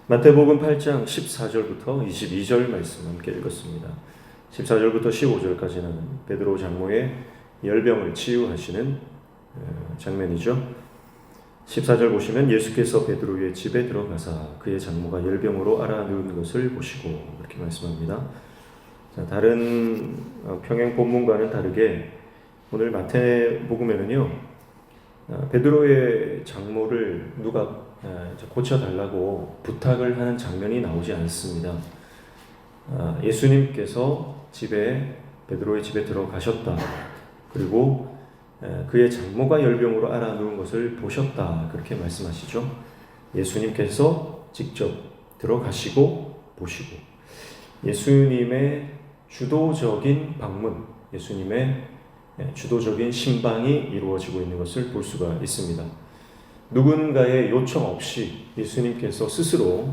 마태복음 8장 14절부터 22절 말씀 함께 읽었습니다. 14절부터 15절까지는 베드로 장모의 열병을 치유하시는 장면이죠. 14절 보시면 예수께서 베드로의 집에 들어가사 그의 장모가 열병으로 앓아누운 것을 보시고 이렇게 말씀합니다. 자, 다른 평행 본문과는 다르게 오늘 마태복음에는요, 베드로의 장모를 누가 고쳐달라고 부탁을 하는 장면이 나오지 않습니다. 예수님께서 베드로의 집에 들어가셨다. 그리고 그의 장모가 열병으로 앓아누운 것을 보셨다. 그렇게 말씀하시죠. 예수님께서 직접 들어가시고 보시고 예수님의 주도적인 방문, 예수님의 주도적인 신방이 이루어지고 있는 것을 볼 수가 있습니다. 누군가의 요청 없이 예수님께서 스스로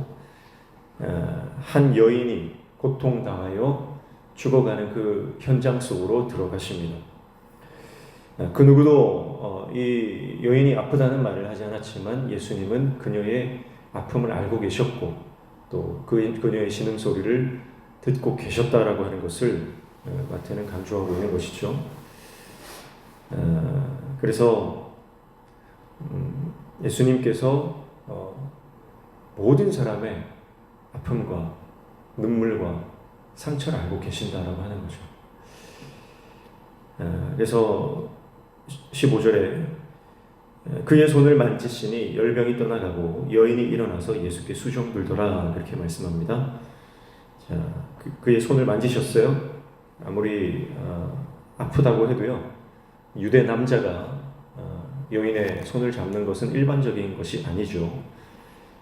한 여인이 고통당하여 죽어가는 그 현장 속으로 들어가십니다. 그 누구도 이 여인이 아프다는 말을 하지 않았지만 예수님은 그녀의 아픔을 알고 계셨고 또 그녀의 신음소리를 듣고 계셨다라고 하는 것을 마태는 강조하고 있는 것이죠. 그래서 예수님께서 모든 사람의 아픔과 눈물과 상처를 알고 계신다라고 하는 거죠. 그래서 15절에 그의 손을 만지시니 열병이 떠나가고 여인이 일어나서 예수께 수종들더라 그렇게 말씀합니다. 자, 그의 손을 만지셨어요. 아무리 아프다고 해도요, 유대 남자가 여인의 손을 잡는 것은 일반적인 것이 아니죠.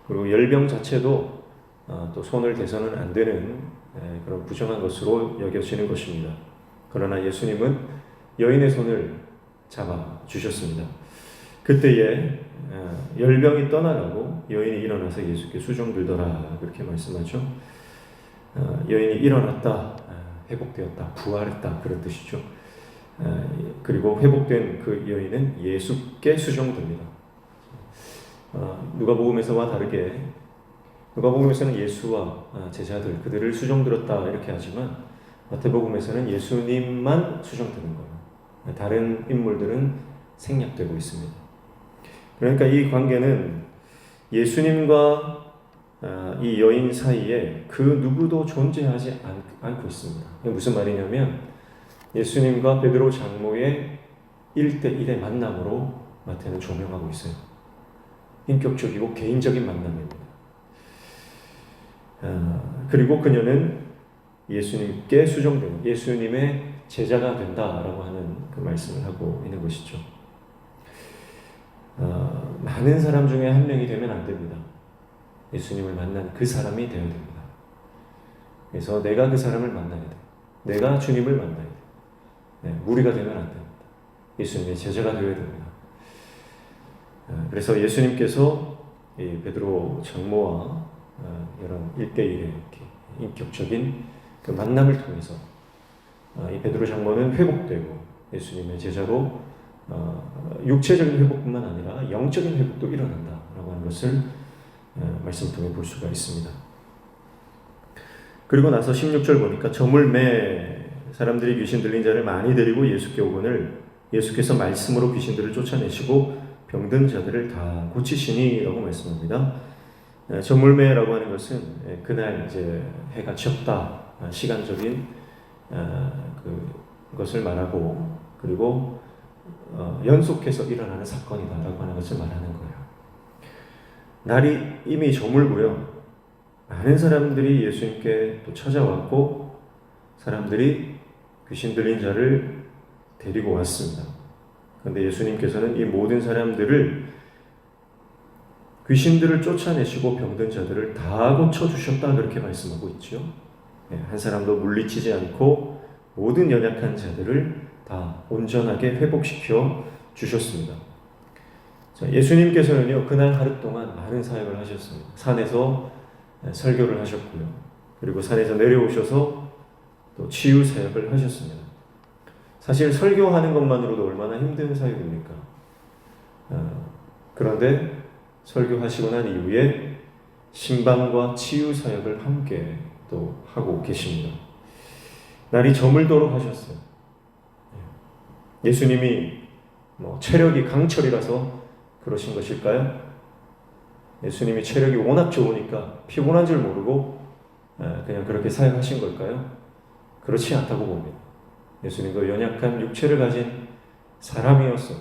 그리고 열병 자체도 또 손을 대서는 안 되는 그런 부정한 것으로 여겨지는 것입니다. 그러나 예수님은 여인의 손을 잡아 주셨습니다. 그때에 열병이 떠나가고 여인이 일어나서 예수께 수종들더라 그렇게 말씀하죠. 여인이 일어났다, 회복되었다, 부활했다 그런 뜻이죠. 그리고 회복된 그 여인은 예수께 수종됩니다. 누가복음에서와 다르게 누가복음에서는 예수와 제자들 그들을 수종들었다 이렇게 하지만 마태복음에서는 예수님만 수종되는 거예요. 다른 인물들은 생략되고 있습니다. 그러니까 이 관계는 예수님과 이 여인 사이에 그 누구도 존재하지 않고 있습니다. 이게 무슨 말이냐면 예수님과 베드로 장모의 1대1의 만남으로 마태는 조명하고 있어요. 인격적이고 개인적인 만남입니다. 그리고 그녀는 예수님께 수종되는 예수님의 제자가 된다라고 하는 그 말씀을 하고 있는 것이죠. 많은 사람 중에 한 명이 되면 안 됩니다. 예수님을 만난 그 사람이 되어야 됩니다. 그래서 내가 그 사람을 만나야 돼. 내가 주님을 만나야 돼. 무리가 되면 안 됩니다. 예수님의 제자가 되어야 됩니다. 그래서 예수님께서 이 베드로 장모와 이런 1대1의 인격적인 그 만남을 통해서 이 베드로 장모는 회복되고 예수님의 제자로 육체적인 회복뿐만 아니라 영적인 회복도 일어난다라고 하는 것을 말씀을 통해 볼 수가 있습니다. 그리고 나서 16절 보니까 저물매 사람들이 귀신 들린 자를 많이 데리고 예수께 오거늘 예수께서 말씀으로 귀신들을 쫓아내시고 병든 자들을 다 고치시니라고 말씀합니다. 저물매라고 하는 것은 그날 이제 해가 졌다 시간적인 그것을 말하고 그리고 연속해서 일어나는 사건이다라고 하는 것을 말하는 거예요. 날이 이미 저물고요. 많은 사람들이 예수님께 또 찾아왔고 사람들이 귀신 들린 자를 데리고 왔습니다. 그런데 예수님께서는 이 모든 사람들을 귀신들을 쫓아내시고 병든 자들을 다 고쳐주셨다 그렇게 말씀하고 있죠. 한 사람도 물리치지 않고 모든 연약한 자들을 다 온전하게 회복시켜 주셨습니다. 자, 예수님께서는요 그날 하루 동안 많은 사역을 하셨습니다. 산에서 설교를 하셨고요. 그리고 산에서 내려오셔서 또 치유 사역을 하셨습니다. 사실 설교하는 것만으로도 얼마나 힘든 사역입니까? 그런데 설교하시고 난 이후에 신방과 치유 사역을 함께 또 하고 계십니다. 날이 저물도록 하셨어요. 예수님이 체력이 강철이라서 그러신 것일까요? 예수님이 체력이 워낙 좋으니까 피곤한 줄 모르고 그냥 그렇게 사역하신 걸까요? 그렇지 않다고 봅니다. 예수님도 연약한 육체를 가진 사람이었어요.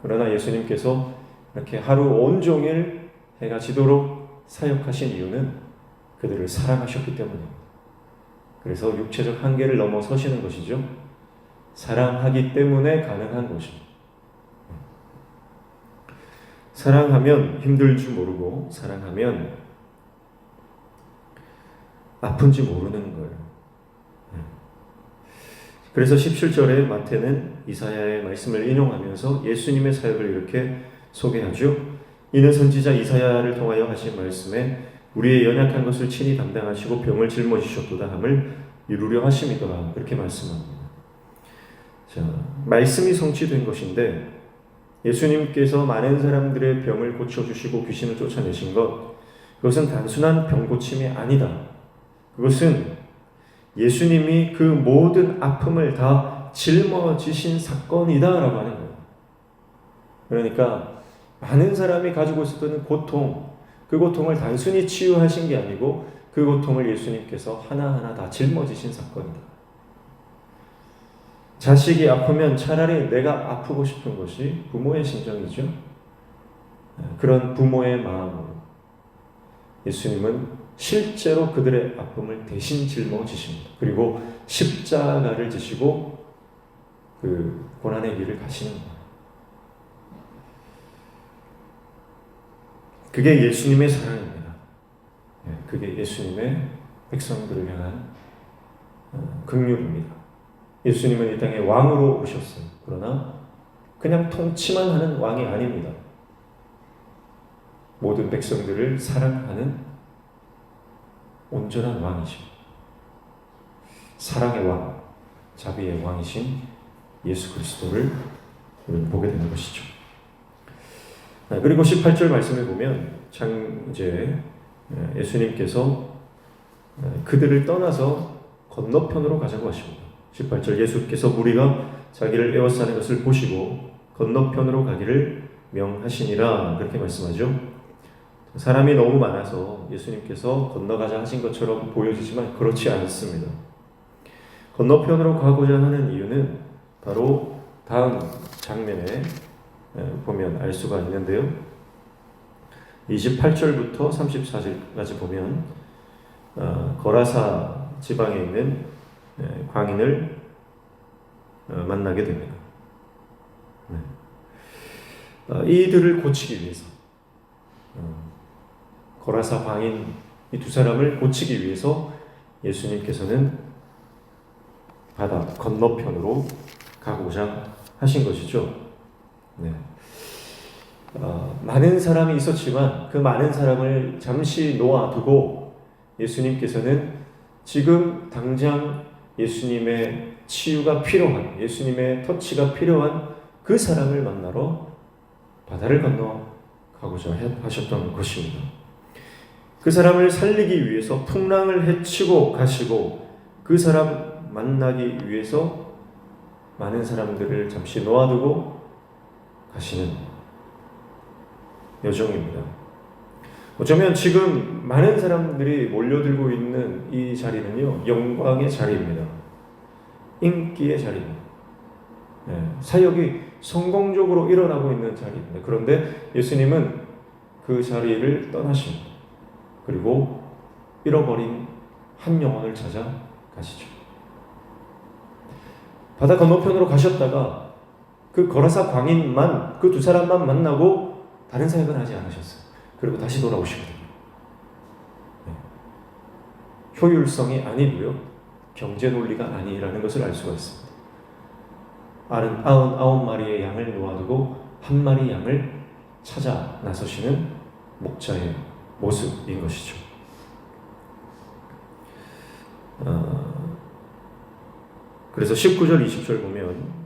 그러나 예수님께서 이렇게 하루 온종일 해가 지도록 사역하신 이유는 그들을 사랑하셨기 때문입니다. 그래서 육체적 한계를 넘어서시는 것이죠. 사랑하기 때문에 가능한 것입니다. 사랑하면 힘들 줄 모르고 사랑하면 아픈지 모르는 거예요. 그래서 17절에 마태는 이사야의 말씀을 인용하면서 예수님의 사역을 이렇게 소개하죠. 이는 선지자 이사야를 통하여 하신 말씀에 우리의 연약한 것을 친히 담당하시고 병을 짊어지셨도다 함을 이루려 하심이더라. 그렇게 말씀합니다. 자, 말씀이 성취된 것인데 예수님께서 많은 사람들의 병을 고쳐주시고 귀신을 쫓아내신 것, 그것은 단순한 병 고침이 아니다. 그것은 예수님이 그 모든 아픔을 다 짊어지신 사건이다라고 하는 거예요. 그러니까 많은 사람이 가지고 있었던 고통, 그 고통을 단순히 치유하신 게 아니고 그 고통을 예수님께서 하나하나 다 짊어지신 사건이다. 자식이 아프면 차라리 내가 아프고 싶은 것이 부모의 심정이죠. 그런 부모의 마음으로 예수님은 실제로 그들의 아픔을 대신 짊어지십니다. 그리고 십자가를 지시고 그 고난의 길을 가시는 거예요. 그게 예수님의 사랑입니다. 그게 예수님의 백성들을 향한 긍휼입니다. 예수님은 이 땅에 왕으로 오셨어요. 그러나 그냥 통치만 하는 왕이 아닙니다. 모든 백성들을 사랑하는 온전한 왕이십니다. 사랑의 왕, 자비의 왕이신 예수 그리스도를 보게 되는 것이죠. 그리고 18절 말씀을 보면 이제 예수님께서 그들을 떠나서 건너편으로 가자고 하십니다. 18절 예수께서 무리가 자기를 에워싸는 것을 보시고 건너편으로 가기를 명하시니라 그렇게 말씀하죠. 사람이 너무 많아서 예수님께서 건너가자 하신 것처럼 보여지지만 그렇지 않습니다. 건너편으로 가고자 하는 이유는 바로 다음 장면에 보면 알 수가 있는데요. 28절부터 34절까지 보면 거라사 지방에 있는 광인을 만나게 됩니다. 이들을 고치기 위해서 거라사 광인 이 두 사람을 고치기 위해서 예수님께서는 바다 건너편으로 가고자 하신 것이죠. 많은 사람이 있었지만 그 많은 사람을 잠시 놓아두고 예수님께서는 지금 당장 예수님의 치유가 필요한, 예수님의 터치가 필요한 그 사람을 만나러 바다를 건너 가고자 하셨던 것입니다. 그 사람을 살리기 위해서 풍랑을 헤치고 가시고 그 사람 만나기 위해서 많은 사람들을 잠시 놓아두고 가시는 여정입니다. 어쩌면 지금 많은 사람들이 몰려들고 있는 이 자리는요, 영광의 자리입니다. 인기의 자리입니다. 사역이 성공적으로 일어나고 있는 자리입니다. 그런데 예수님은 그 자리를 떠나십니다. 그리고 잃어버린 한 영혼을 찾아 가시죠. 바다 건너편으로 가셨다가 그 거라사 광인만, 그 두 사람만 만나고 다른 사역은 하지 않으셨어요. 그리고 다시 돌아오시거든요. 효율성이 아니고요, 경제 논리가 아니라는 것을 알 수가 있습니다. 99마리의 양을 놓아두고 한 마리 양을 찾아 나서시는 목자의 모습인 것이죠. 그래서 19절 20절 보면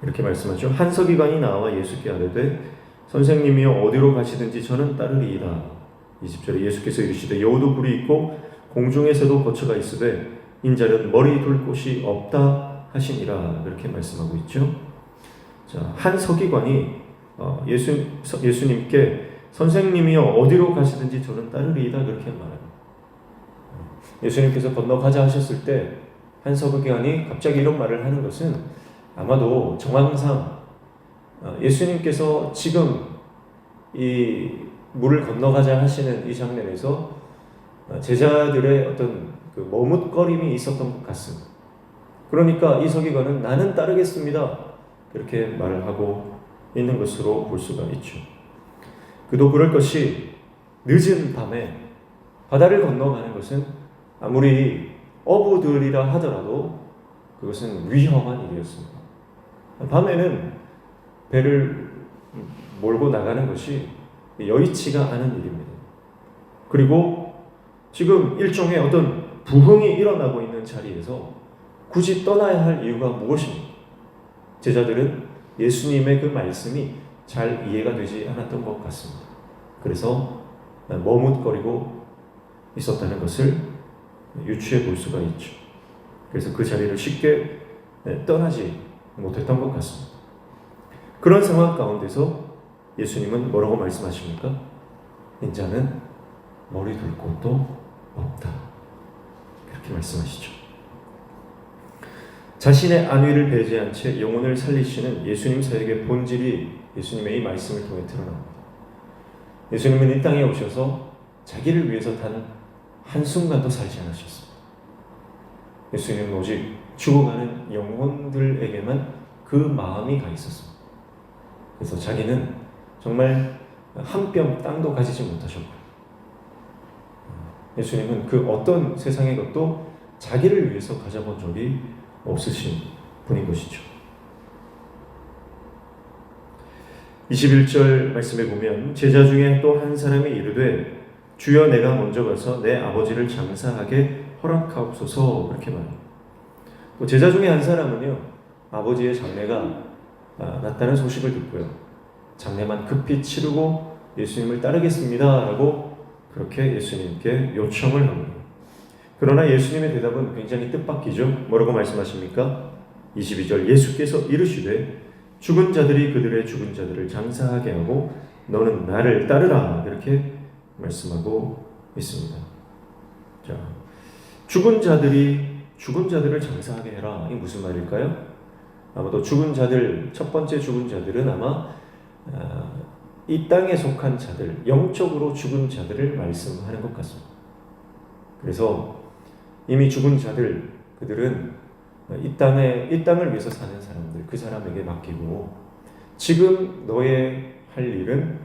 이렇게 말씀하죠. 한 서기관이 나와 예수께 아뢰되 선생님이여 어디로 가시든지 저는 따르리이다. 20절에 예수께서 이르시되 여우도 굴이 있고 공중에서도 거처가 있으되 인자는 머리 둘 곳이 없다 하시니라 그렇게 말씀하고 있죠. 자, 한 서기관이 예수님께 선생님이여 어디로 가시든지 저는 따르리이다 그렇게 말합니다. 예수님께서 건너가자 하셨을 때 한 서기관이 갑자기 이런 말을 하는 것은 아마도 정황상 예수님께서 지금 이 물을 건너가자 하시는 이 장면에서 제자들의 어떤 그 머뭇거림이 있었던 것 같습니다. 그러니까 이 서기관은 나는 따르겠습니다 그렇게 말을 하고 있는 것으로 볼 수가 있죠. 그도 그럴 것이 늦은 밤에 바다를 건너가는 것은 아무리 어부들이라 하더라도 그것은 위험한 일이었습니다. 밤에는 배를 몰고 나가는 것이 여의치가 않은 일입니다. 그리고 지금 일종의 어떤 부흥이 일어나고 있는 자리에서 굳이 떠나야 할 이유가 무엇입니까? 제자들은 예수님의 그 말씀이 잘 이해가 되지 않았던 것 같습니다. 그래서 머뭇거리고 있었다는 것을 유추해 볼 수가 있죠. 그래서 그 자리를 쉽게 떠나지 못했던 것 같습니다. 그런 상황 가운데서 예수님은 뭐라고 말씀하십니까? 인자는 머리 둘 곳도 없다. 그렇게 말씀하시죠. 자신의 안위를 배제한 채 영혼을 살리시는 예수님 사역의 본질이 예수님의 이 말씀을 통해 드러납니다. 예수님은 이 땅에 오셔서 자기를 위해서 단 한순간도 살지 않으셨습니다. 예수님은 오직 죽어가는 영혼들에게만 그 마음이 가 있었습니다. 그래서 자기는 정말 한 뼘 땅도 가지지 못하셨고 예수님은 그 어떤 세상의 것도 자기를 위해서 가져본 적이 없으신 분인 것이죠. 21절 말씀에 보면 제자 중에 또 한 사람이 이르되 주여 내가 먼저 가서 내 아버지를 장사하게 허락하옵소서 그렇게 말합니다. 또 제자 중에 한 사람은요 아버지의 장례가 났다는 소식을 듣고요 장례만 급히 치르고 예수님을 따르겠습니다 라고 그렇게 예수님께 요청을 합니다. 그러나 예수님의 대답은 굉장히 뜻밖이죠. 뭐라고 말씀하십니까? 22절 예수께서 이르시되 죽은 자들이 그들의 죽은 자들을 장사하게 하고 너는 나를 따르라 그렇게 말씀하고 있습니다. 자, 죽은 자들을 장사하게 해라. 이게 무슨 말일까요? 아마도 죽은 자들, 첫 번째 죽은 자들은 아마 이 땅에 속한 자들, 영적으로 죽은 자들을 말씀하는 것 같습니다. 그래서 이미 죽은 자들, 그들은 이 땅을 위해서 사는 사람들, 그 사람에게 맡기고 지금 너의 할 일은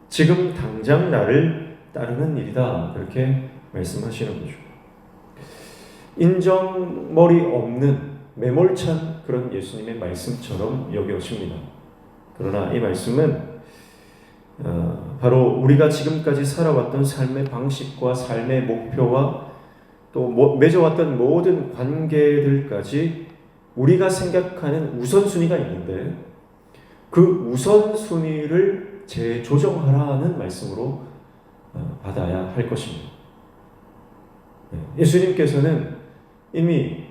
지금 당장 나를 따르는 일이다. 그렇게 말씀하시는 거죠. 인정머리 없는 매몰찬 그런 예수님의 말씀처럼 여겨집니다. 그러나 이 말씀은 바로 우리가 지금까지 살아왔던 삶의 방식과 삶의 목표와 또 맺어왔던 모든 관계들까지 우리가 생각하는 우선순위가 있는데 그 우선순위를 재조정하라는 말씀으로 받아야 할 것입니다. 예수님께서는 이미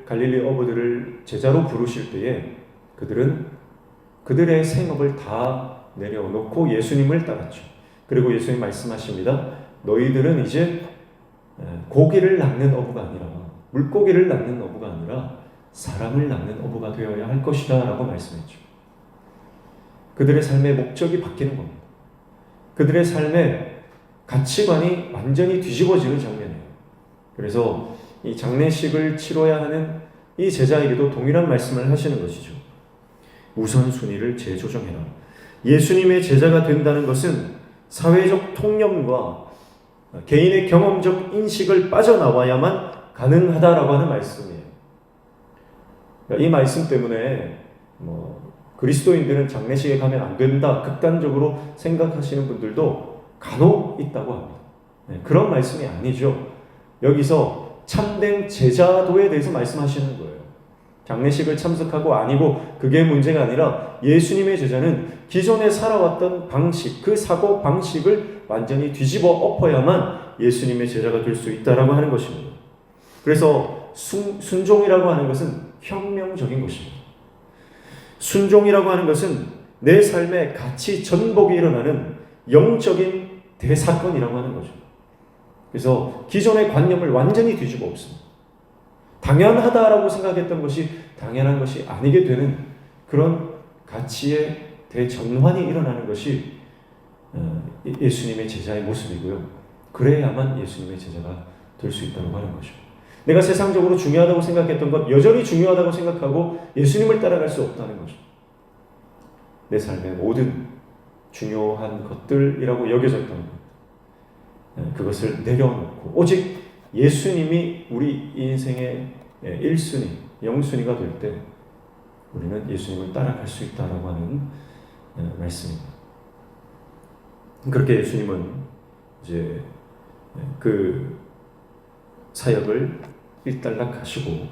갈릴리 어부들을 제자로 부르실 때에 그들은 그들의 생업을 다 내려놓고 예수님을 따랐죠. 그리고 예수님 말씀하십니다. 너희들은 이제 고기를 낚는 어부가 아니라 물고기를 낚는 어부가 아니라 사람을 낚는 어부가 되어야 할 것이다 라고 말씀했죠. 그들의 삶의 목적이 바뀌는 겁니다. 그들의 삶의 가치관이 완전히 뒤집어지는 장면이에요. 그래서 이 장례식을 치러야 하는 이 제자에게도 동일한 말씀을 하시는 것이죠. 우선순위를 재조정해라. 예수님의 제자가 된다는 것은 사회적 통념과 개인의 경험적 인식을 빠져나와야만 가능하다라고 하는 말씀이에요. 이 말씀 때문에 그리스도인들은 장례식에 가면 안 된다 극단적으로 생각하시는 분들도 간혹 있다고 합니다. 그런 말씀이 아니죠. 여기서 참된 제자도에 대해서 말씀하시는 거예요. 장례식을 참석하고 아니고 그게 문제가 아니라 예수님의 제자는 기존에 살아왔던 방식, 그 사고 방식을 완전히 뒤집어 엎어야만 예수님의 제자가 될 수 있다라고 하는 것입니다. 그래서 순종이라고 하는 것은 혁명적인 것입니다. 순종이라고 하는 것은 내 삶에 가치 전복이 일어나는 영적인 대사건이라고 하는 거죠. 그래서 기존의 관념을 완전히 뒤집어 엎습니다. 당연하다라고 생각했던 것이 당연한 것이 아니게 되는 그런 가치의 대전환이 일어나는 것이 예수님의 제자의 모습이고요. 그래야만 예수님의 제자가 될 수 있다고 하는 거죠. 내가 세상적으로 중요하다고 생각했던 것 여전히 중요하다고 생각하고 예수님을 따라갈 수 없다는 거죠. 내 삶의 모든 중요한 것들이라고 여겨졌던 것, 그것을 내려놓고 오직 예수님이 우리 인생의 1순위, 영순위가 될 때 우리는 예수님을 따라갈 수 있다라고 하는 말씀입니다. 그렇게 예수님은 이제 그 사역을 일단락 하시고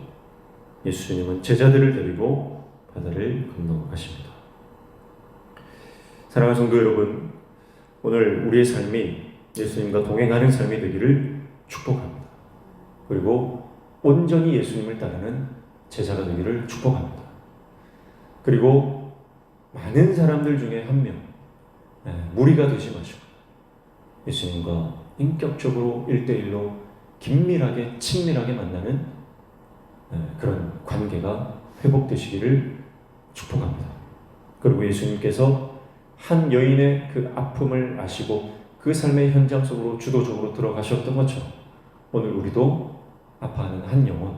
예수님은 제자들을 데리고 바다를 건너가십니다. 사랑하는 성도 여러분, 오늘 우리의 삶이 예수님과 동행하는 삶이 되기를 축복합니다. 그리고 온전히 예수님을 따르는 제자가 되기를 축복합니다. 그리고 많은 사람들 중에 한 명, 무리가 되지 마시고 예수님과 인격적으로 1대1로 긴밀하게 친밀하게 만나는 그런 관계가 회복되시기를 축복합니다. 그리고 예수님께서 한 여인의 그 아픔을 아시고 그 삶의 현장 속으로 주도적으로 들어가셨던 것처럼 오늘 우리도 아파하는 한 영혼,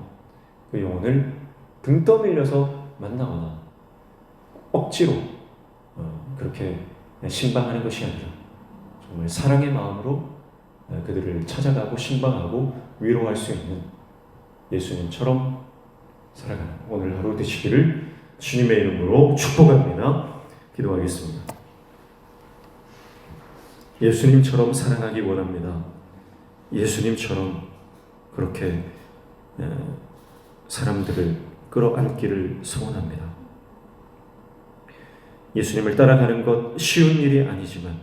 그 영혼을 등 떠밀려서 만나거나 억지로 그렇게 신방하는 것이 아니라 정말 사랑의 마음으로 그들을 찾아가고 신방하고 위로할 수 있는 예수님처럼 살아가는 오늘 하루 되시기를 주님의 이름으로 축복합니다. 기도하겠습니다. 예수님처럼 사랑하기 원합니다. 예수님처럼 그렇게 사람들을 끌어안기를 소원합니다. 예수님을 따라가는 것 쉬운 일이 아니지만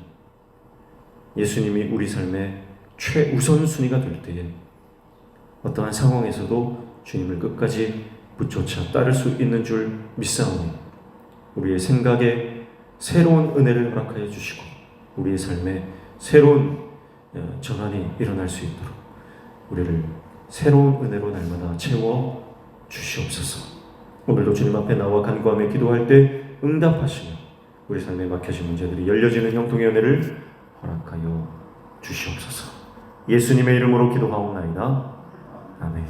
예수님이 우리 삶의 최우선순위가 될 때에 어떠한 상황에서도 주님을 끝까지 붙조차 따를 수 있는 줄 믿사오니 우리의 생각에 새로운 은혜를 허락하여 주시고 우리의 삶에 새로운 전환이 일어날 수 있도록 우리를 새로운 은혜로 날마다 채워 주시옵소서. 오늘도 주님 앞에 나와 간구하며 기도할 때 응답하시며 우리 삶에 막혀진 문제들이 열려지는 형통의 은혜를 허락하여 주시옵소서. 예수님의 이름으로 기도하옵나이다. 아멘.